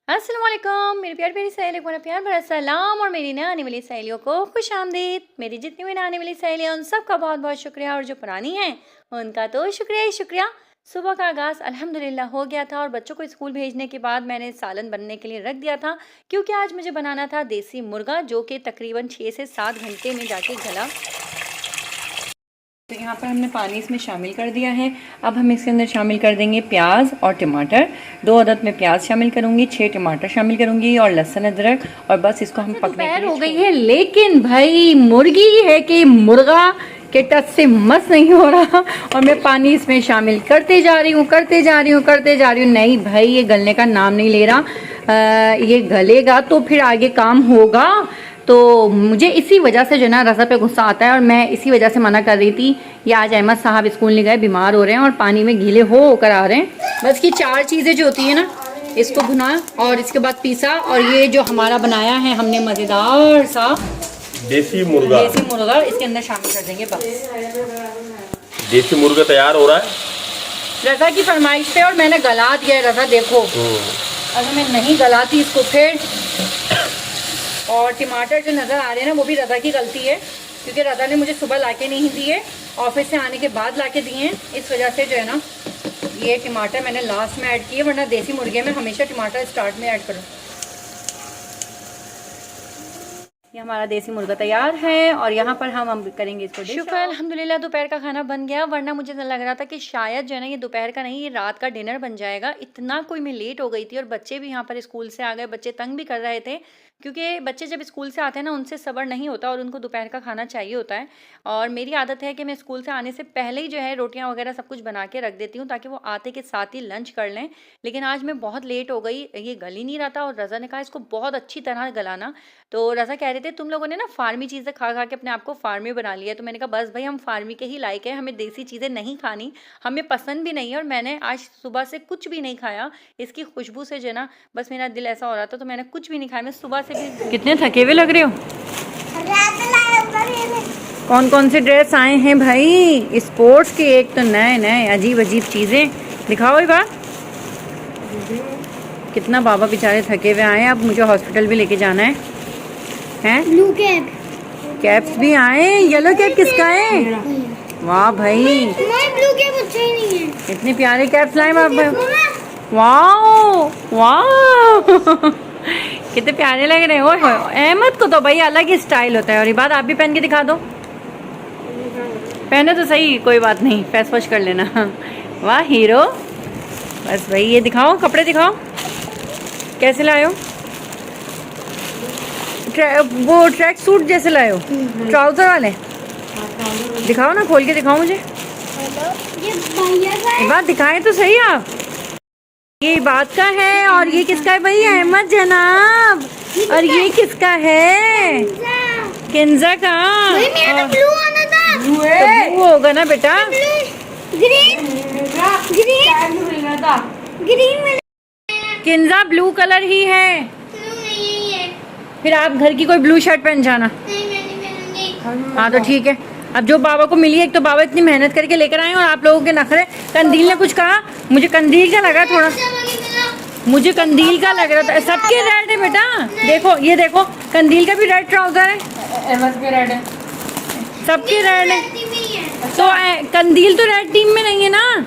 अस्सलाम वालेकुम मेरी प्यारी सहेलियों को मेरा प्यार भरा सलाम और मेरी नई आने वाली सहेलियों को खुश आमदीद। मेरी जितनी भी आने वाली सहेलियाँ उन सब का बहुत बहुत शुक्रिया और जो पुरानी हैं उनका तो शुक्रिया ही शुक्रिया। सुबह का आगाज़ अल्हम्दुलिल्लाह हो गया था और बच्चों को स्कूल भेजने के बाद मैंने सालन बनने के लिए रख दिया था क्योंकि आज मुझे बनाना था देसी मुर्गा जो कि तकरीबन 6 से 7 घंटे में जाके गला। तो यहाँ पर हमने पानी इसमें शामिल कर दिया है। अब हम इसके अंदर शामिल कर देंगे प्याज और टमाटर। 2 अदद में प्याज शामिल करूँगी, 6 टमाटर शामिल करूँगी और लहसुन अदरक, और बस इसको हम पकने के लिए हो गई है। लेकिन भाई मुर्गी है कि मुर्गा के टच से मस नहीं हो रहा और मैं पानी इसमें शामिल करते जा रही हूँ। नहीं भाई ये गलने का नाम नहीं ले रहा। ये गलेगा तो फिर आगे काम होगा। तो मुझे इसी वजह से जो ना रज़ा पे गुस्सा आता है और मैं इसी वजह से मना कर रही थी। ये आज अहमद साहब स्कूल नहीं गए, बीमार हो रहे हैं और पानी में गीले होकर आ रहे हैं। बस की 4 चीज़ें जो होती है ना, इसको भुना और इसके बाद पीसा और ये जो हमारा बनाया है हमने मज़ेदार सा देसी मुर्गा इसके अंदर शामिल कर देंगे। बस देसी मुर्गा तैयार हो रहा है रज़ा की फरमाइश पे और मैंने गला दिया है। रज़ा देखो अगर मैं नहीं गलाती इसको फिर। और टमाटर जो नज़र आ रहे हैं ना वो भी रज़ा की गलती है क्योंकि रज़ा ने मुझे सुबह लाके नहीं दिए, ऑफिस से आने के बाद लाके दिए हैं। इस वजह से जो है ना ये टमाटर मैंने लास्ट में ऐड किए, वरना देसी मुर्गे में हमेशा टमाटर स्टार्ट में ऐड करो। ये हमारा देसी मुर्गा तैयार है और यहाँ पर हम करेंगे इसको शुक्र अल्हम्दुलिल्लाह दोपहर का खाना बन गया, वरना मुझे लग रहा था कि शायद जो है ना ये दोपहर का नहीं ये रात का डिनर बन जाएगा। इतना कोई मैं लेट हो गई थी और बच्चे भी यहाँ पर स्कूल से आ गए। बच्चे तंग भी कर रहे थे क्योंकि बच्चे जब स्कूल से आते हैं ना उनसे सब्र नहीं होता और उनको दोपहर का खाना चाहिए होता है। और मेरी आदत है कि मैं स्कूल से आने से पहले ही जो है रोटियां वगैरह सब कुछ बना के रख देती हूँ ताकि वो आते के साथ ही लंच कर लें। लेकिन आज मैं बहुत लेट हो गई, ये गल ही नहीं रहा था और रज़ा ने कहा इसको बहुत अच्छी तरह गलाना। तो रज़ा कह रहे थे तुम लोगों ने ना फार्मी चीज़ें खा खा के अपने आप को फार्मी बना लिया। तो मैंने कहा बस भाई हम फार्मी के ही लायक हैं, हमें देसी चीज़ें नहीं खानी, हमें पसंद भी नहीं है। और मैंने आज सुबह से कुछ भी नहीं खाया, इसकी खुशबू से जो है ना बस मेरा दिल ऐसा हो रहा था तो मैंने कुछ भी नहीं खाया। मैं सुबह से भी कितने थके हुए लग रहे हो। कौन कौन से ड्रेस आए हैं भाई स्पोर्ट्स के, एक तो नए नए अजीब अजीब चीज़ें दिखाओ। ये बात कितना बाबा बेचारे थके हुए आए हैं। अब मुझे हॉस्पिटल भी लेके जाना है। ब्लू कैप कैप्स भी आए। येलो कैप किसका है? वाह भाई ब्लू कैप अच्छा ही नहीं है। इतने प्यारे कैप्स लाए बाबा। वाह वाह कितने प्यारे लग रहे हो। अहमद को तो भाई अलग ही स्टाइल होता है। और ये बात आप भी पहन के दिखा दो। पहने तो सही, कोई बात नहीं, फैस वॉश कर लेना। वाह हीरो। बस भाई ये दिखाओ, कपड़े दिखाओ कैसे लाए हो। वो ट्रैक सूट जैसे लाए हो, ट्राउजर वाले दिखाओ ना, खोल के दिखाओ मुझे। ये बात दिखाएं तो सही आप। ये बात का है और ये किसका है भाई? अहमद जनाब। और ये किसका है? किंजा का। ब्लू आना था। तो ब्लू होगा ना बेटा। ग्रीन ग्रीन किंजा ब्लू कलर ही है। फिर आप घर की कोई ब्लू शर्ट पहन जाना। हाँ तो ठीक है। अब जो बाबा को मिली है, एक तो बाबा इतनी मेहनत करके लेकर आए और आप लोगों के नखरे। कंदील ने कुछ कहा, मुझे कंदील का लगा थोड़ा, मुझे कंदील का लग रहा था। सबके रेड है बेटा, देखो ये देखो कंदील का भी रेड ट्राउजर है, अहमद भी रेड है, सबके रेड है। तो कंदील तो रेड टीम में नहीं है ना,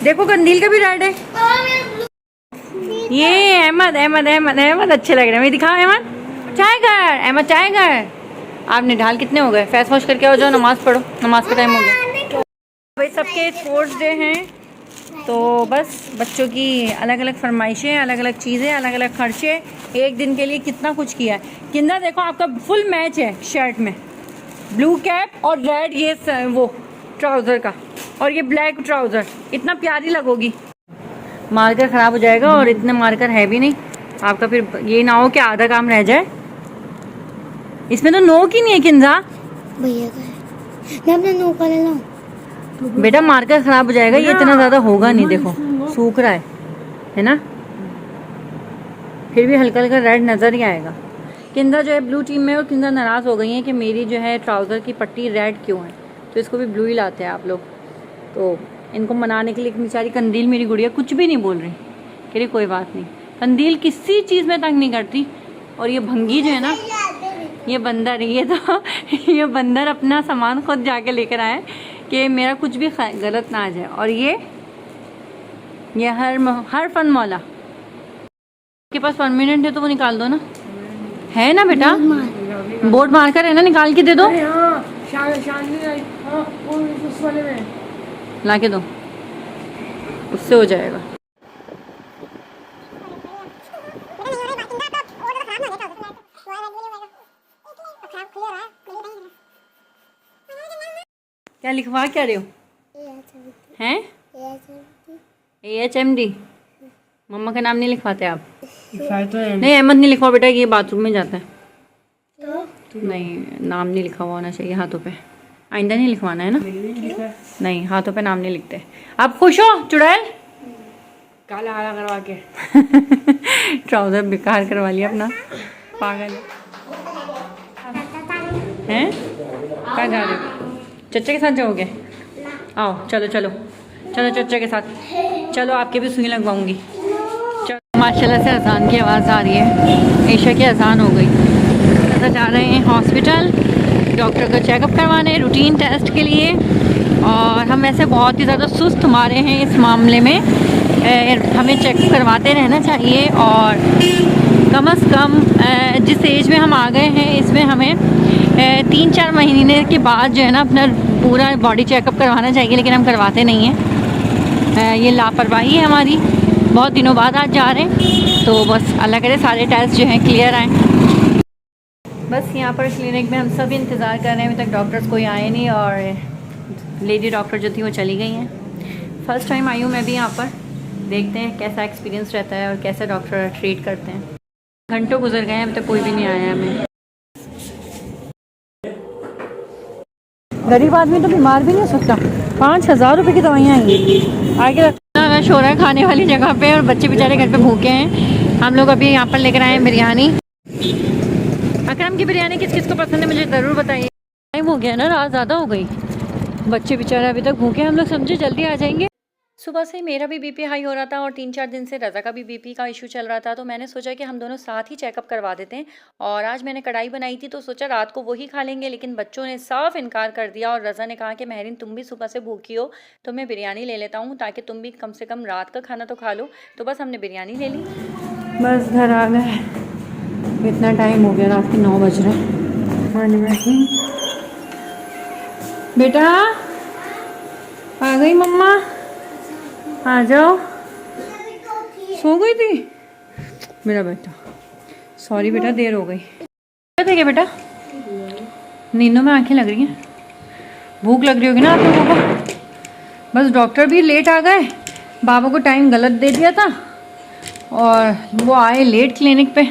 देखो कंदील का भी रेड है। ये अहमद अहमद अहमद अहमद अच्छे लग रहे हैं। दिखाओ अहमद टाइगर, अहमद टाइगर। आपने ढाल कितने हो गए? फेस वॉश करके आओ, जाओ नमाज पढ़ो, नमाज का टाइम हो गया भाई। सबके स्पोर्ट्स डे हैं तो बस बच्चों की अलग अलग फरमाइशें, अलग अलग चीज़ें, अलग अलग खर्चे। एक दिन के लिए कितना कुछ किया है। किंदा देखो आपका फुल मैच है शर्ट में, ब्लू कैप और रेड ये वो ट्राउज़र का और ये ब्लैक ट्राउज़र। इतना प्यारी लगोगी। मार्कर ख़राब हो जाएगा और इतने मार्कर है भी नहीं आपका, फिर ये ना हो कि आधा काम रह जाए। इसमें तो नोक ही नहीं है किंजा भैया का है। मैं अपना नोक वाला लाऊं? बेटा मार्कर खराब हो जाएगा, ये इतना ज़्यादा होगा नहीं। देखो सूख रहा है ना, फिर भी हल्का हल्का रेड नज़र ही आएगा। किंजा जो है ब्लू टीम में और किंजा नाराज़ हो गई है कि मेरी जो है ट्राउज़र की पट्टी रेड क्यों है, तो इसको भी ब्लू ही लाते हैं आप लोग। तो इनको मनाने के लिए बेचारी कंदील मेरी गुड़िया कुछ भी नहीं बोल रही, कह रही कोई बात नहीं। कंदील किसी चीज़ में तंग नहीं करती। और ये भंगी जो है ना, ये बंदर, ये बंदर अपना सामान खुद जाके लेकर आए कि मेरा कुछ भी गलत ना आ जाए। और ये हर फन मौला के पास परमानेंट है तो वो निकाल दो ना, है ना बेटा? बोर्ड मार कर है ना, निकाल के दे दो, ला के दो, उससे हो जाएगा। क्या लिखवा क्या रहे हो? हैं? AHMD। मम्मा का नाम नहीं लिखवाते आप? नहीं, अहमद नहीं लिखवा बेटा, ये बाथरूम में जाता है। नहीं, नाम नहीं लिखा हुआ होना चाहिए हाथों पे। आइंदा नहीं लिखवाना है ना? नहीं, हाथों पे नाम नहीं लिखते। आप खुश हो चुड़ैल? काला हाला करवा के ट्राउजर बेकार करवा लिया अपना, पागल हैं। कहाँ जा रहे हो? चच्चे के साथ जाओगे? आओ, चलो चलो चलो चच्चे के साथ चलो, आपके भी सुई लगवाऊंगी। चलो, माशाल्लाह से अजान की आवाज़ आ रही है, ईशा की अजान हो गई। तो जा रहे हैं हॉस्पिटल डॉक्टर को चेकअप करवाने, रूटीन टेस्ट के लिए। और हम ऐसे बहुत ही ज़्यादा सुस्त मारे हैं इस मामले में, हमें चेक करवाते रहना चाहिए। और कम से कम जिस एज में हम आ गए हैं, इसमें हमें 3-4 महीने के बाद जो है ना अपना पूरा बॉडी चेकअप करवाना चाहिए, लेकिन हम करवाते नहीं हैं। ये लापरवाही है हमारी। बहुत दिनों बाद आज जा रहे हैं, तो बस अल्लाह करे सारे टेस्ट जो हैं क्लियर आएँ। बस यहाँ पर क्लिनिक में हम सब इंतज़ार कर रहे हैं, अभी तक डॉक्टर्स कोई आए नहीं। और लेडी डॉक्टर जो थी वो चली गई हैं। फ़र्स्ट टाइम आई हूँ मैं भी यहाँ पर, देखते हैं कैसा एक्सपीरियंस रहता है और कैसे डॉक्टर ट्रीट करते हैं। घंटों गुजर गए हैं, अभी तक कोई भी नहीं आया हमें। गरीब आदमी तो बीमार भी नहीं हो सकता। 5,000 रुपये की दवाइयाँ आएंगी। आगे रखना शोर है खाने वाली जगह पे, और बच्चे बेचारे घर पे भूखे हैं। हम लोग अभी यहाँ पर लेकर आए हैं बिरयानी। अकरम की बिरयानी किस किस को पसंद है मुझे ज़रूर बताइए। टाइम हो गया ना, रात ज़्यादा हो गई, बच्चे बेचारे अभी तक भूखे हैं। हम लोग समझे जल्दी आ जाएंगे। सुबह से मेरा भी बीपी हाई हो रहा था और 3-4 दिन से रज़ा का भी बीपी का इशू चल रहा था, तो मैंने सोचा कि हम दोनों साथ ही चेकअप करवा देते हैं। और आज मैंने कढ़ाई बनाई थी तो सोचा रात को वही खा लेंगे, लेकिन बच्चों ने साफ इनकार कर दिया। और रज़ा ने कहा कि महरीन तुम भी सुबह से भूखी हो तो मैं बिरयानी ले लेता हूँ, ताकि तुम भी कम से कम रात का खाना तो खा लो। तो बस हमने बिरयानी ले ली। बस घर आ गए, इतना टाइम हो गया, रात के 9 बज रहे। बेटा आ गई मम्मा, आ जाओ। सो गई थी मेरा बेटा? सॉरी बेटा, देर हो गई। क्या बेटा? नींदों में आंखें लग रही हैं, भूख लग रही होगी ना आप लोगों को। बस डॉक्टर भी लेट आ गए, बाबा को टाइम गलत दे दिया था और वो आए लेट क्लिनिक पे।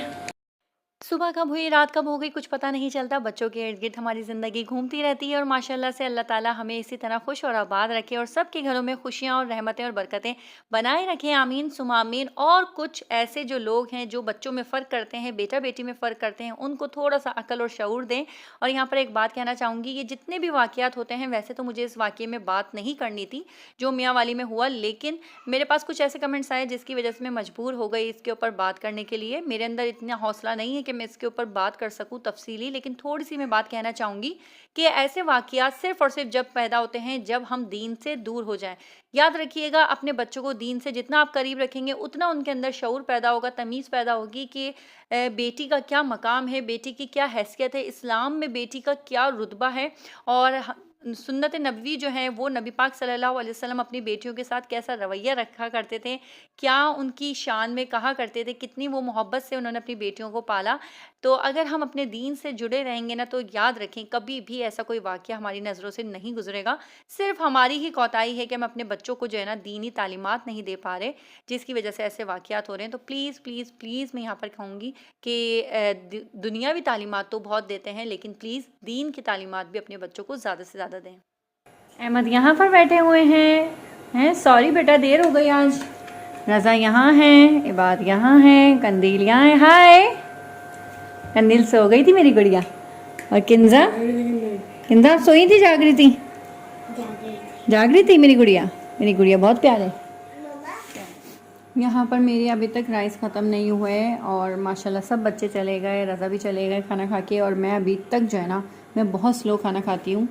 सुबह कब हुई रात कब हो गई कुछ पता नहीं चलता। बच्चों के इर्द गिर्द हमारी ज़िंदगी घूमती रहती है और माशाल्लाह से अल्लाह ताला हमें इसी तरह खुश और आबाद रखे और सबके घरों में खुशियाँ और रहमतें और बरकतें बनाए रखें। आमीन सुमा आमीन। और कुछ ऐसे जो लोग हैं जो बच्चों में फ़र्क करते हैं, बेटा बेटी में फ़र्क करते हैं, उनको थोड़ा सा अकल और शऊर दें। और यहाँ पर एक बात कहना चाहूँगी, ये जितने भी वाक़यात होते हैं, वैसे तो मुझे इस वाक़ये में बात नहीं करनी थी जो मियाँ वाली में हुआ, लेकिन मेरे पास कुछ ऐसे कमेंट्स आए जिसकी वजह से मैं मजबूर हो गई इसके ऊपर बात करने के लिए। मेरे अंदर इतना हौसला नहीं है कि मैं इसके ऊपर बात कर सकूं तफसीली, लेकिन थोड़ी सी मैं बात कहना चाहूँगी कि ऐसे वाक़यात सिर्फ़ और सिर्फ जब पैदा होते हैं जब हम दीन से दूर हो जाएं। याद रखिएगा, अपने बच्चों को दीन से जितना आप करीब रखेंगे उतना उनके अंदर शऊर पैदा होगा, तमीज़ पैदा होगी कि बेटी का क्या मकाम है, बेटी की क्या हैसियत है, इस्लाम में बेटी का क्या रुतबा है। और सुन्नत नबवी जो है वो नबी पाक सल्लल्लाहु अलैहि वसल्लम अपनी बेटियों के साथ कैसा रवैया रखा करते थे, क्या उनकी शान में कहा करते थे, कितनी वो मोहब्बत से उन्होंने अपनी बेटियों को पाला। तो अगर हम अपने दीन से जुड़े रहेंगे ना, तो याद रखें कभी भी ऐसा कोई वाक़या हमारी नज़रों से नहीं गुजरेगा। सिर्फ हमारी ही कोताही है कि हम अपने बच्चों को जो है ना दीनी तालीमात नहीं दे पा रहे, जिसकी वजह से ऐसे वाक़यात हो रहे हैं। तो प्लीज़ प्लीज़ प्लीज़ मैं यहाँ पर कहूँगी कि दुनियावी तालीमात तो बहुत देते हैं, लेकिन प्लीज़ दीन की तालीमात भी अपने बच्चों को ज़्यादा से ज़्यादा दें। अहमद यहाँ पर बैठे हुए हैं। सॉरी बेटा देर हो गई आज। रज़ा यहाँ है, इबाद यहाँ है, कंदील यहाँ है। हाय कंदील सो गई थी मेरी गुड़िया। और किंजा सोई थी, जाग रही थी? जाग रही थी मेरी गुड़िया। मेरी गुड़िया बहुत प्यार है। यहाँ पर मेरी अभी तक राइस ख़त्म नहीं हुए और माशाल्लाह सब बच्चे चले गए, रज़ा भी चले गए खाना खा के, और मैं अभी तक जो है ना मैं बहुत स्लो खाना खाती हूँ।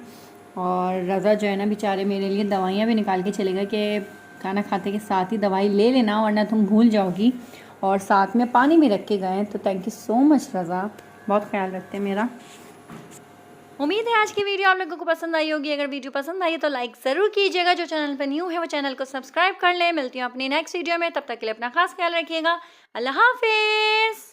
और रज़ा जो है ना बेचारे मेरे लिए दवाइयाँ भी निकाल के चले गए कि खाना खाते के साथ ही दवाई ले लेना वरना तुम भूल जाओगी, और साथ में पानी भी रख के गए। तो थैंक यू सो मच रज़ा, बहुत ख्याल रखते हैं मेरा। उम्मीद है आज की वीडियो आप लोगों को पसंद आई होगी। अगर वीडियो पसंद आई तो लाइक ज़रूर कीजिएगा। जो चैनल पर न्यू है वो चैनल को सब्सक्राइब कर लें। मिलती हूँ अपनी नेक्स्ट वीडियो में, तब तक के लिए अपना खास ख्याल रखिएगा। अल्लाह हाफिज़।